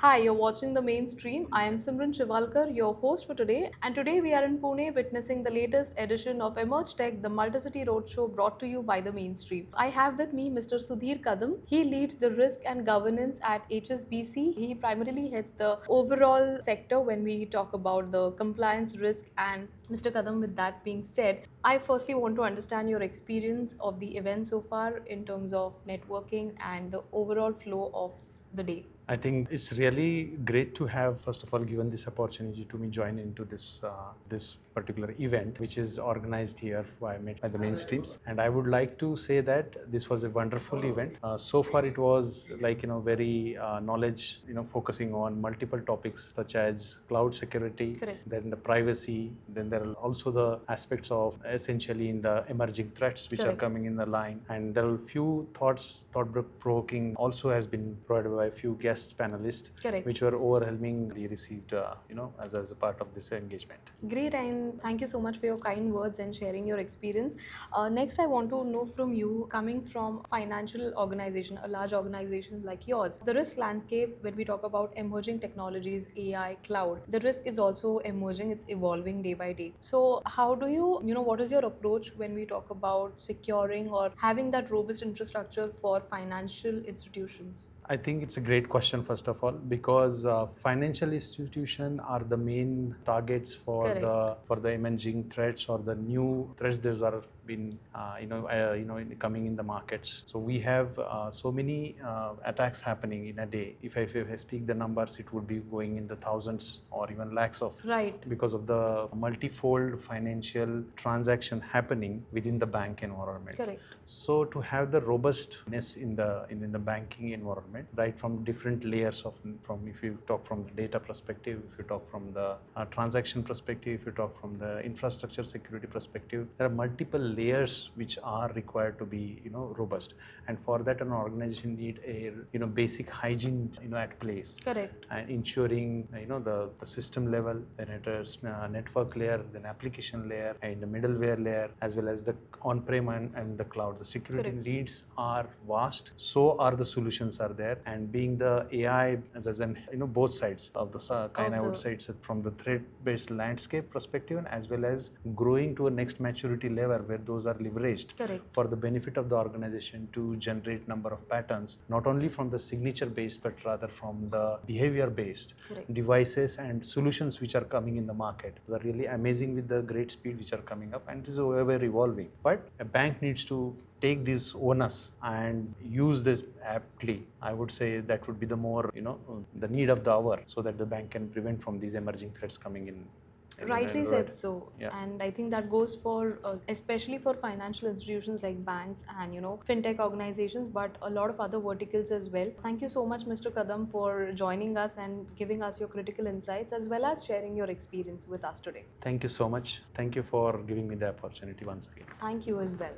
Hi, you're watching the mainstream. I am Simran Shiwalkar, your host for today. And today we are in Pune witnessing the latest edition of Emerge Tech, the Multicity Roadshow brought to you by the mainstream. I have with me Mr. Sudhir Kadam. He leads the risk and governance at HSBC. He primarily heads the overall sector when we talk about the compliance risk. And Mr. Kadam, with that being said, I firstly want to understand your experience of the event so far in terms of networking and the overall flow of the day. I think it's really great to have, first of all, given this opportunity to me join into this particular event, which is organized here by the mainstreams. And I would like to say that this was a wonderful event. So far, it was very knowledge, focusing on multiple topics such as cloud security, Correct. then the privacy, then there are also the aspects of essentially in the emerging threats which Correct. are coming in the line. And there are few thought-provoking also has been provided by a few guest panelists, Correct. which were overwhelmingly received, as a part of this engagement. Great, and thank you so much for your kind words and sharing your experience. Next, I want to know from you, coming from financial organization, a large organization like yours, the risk landscape when we talk about emerging technologies, AI, cloud, the risk is also emerging, it's evolving day by day. So how do you, what is your approach when we talk about securing or having that robust infrastructure for financial institutions? I think it's a great question, first of all, because financial institutions are the main targets for Correct. the emerging threats or the new threats that are been coming in the markets. So we have so many attacks happening in a day. If I speak the numbers, it would be going in the thousands or even lakhs of. Right. Because of the multifold financial transaction happening within the bank environment. Correct. So to have the robustness in the banking environment, right, from different layers from if you talk from the data perspective, if you talk from the transaction perspective, if you talk from the infrastructure security perspective, there are multiple layers which are required to be robust, and for that an organization need a basic hygiene at place. Correct. And ensuring the system level, then it is network layer, then application layer, and the middleware layer, as well as the on-prem and the cloud. The security Correct. needs are vast, so are the solutions are there, and being the AI as an both sides of the kind, I would say it's from the threat-based landscape perspective, and as well as growing to a next maturity level where those are leveraged. Correct. For the benefit of the organization to generate number of patterns, not only from the signature based but rather from the behavior based devices and solutions which are coming in the market. They are really amazing with the great speed which are coming up, and it is ever evolving. But a bank needs to take this onus and use this aptly. I would say that would be the more the need of the hour, so that the bank can prevent from these emerging threats coming in. Rightly said so. Yeah. And I think that goes for especially for financial institutions like banks and fintech organizations, but a lot of other verticals as well. Thank you so much, Mr. Kadam, for joining us and giving us your critical insights as well as sharing your experience with us today. Thank you so much. Thank you for giving me the opportunity once again. Thank you as well.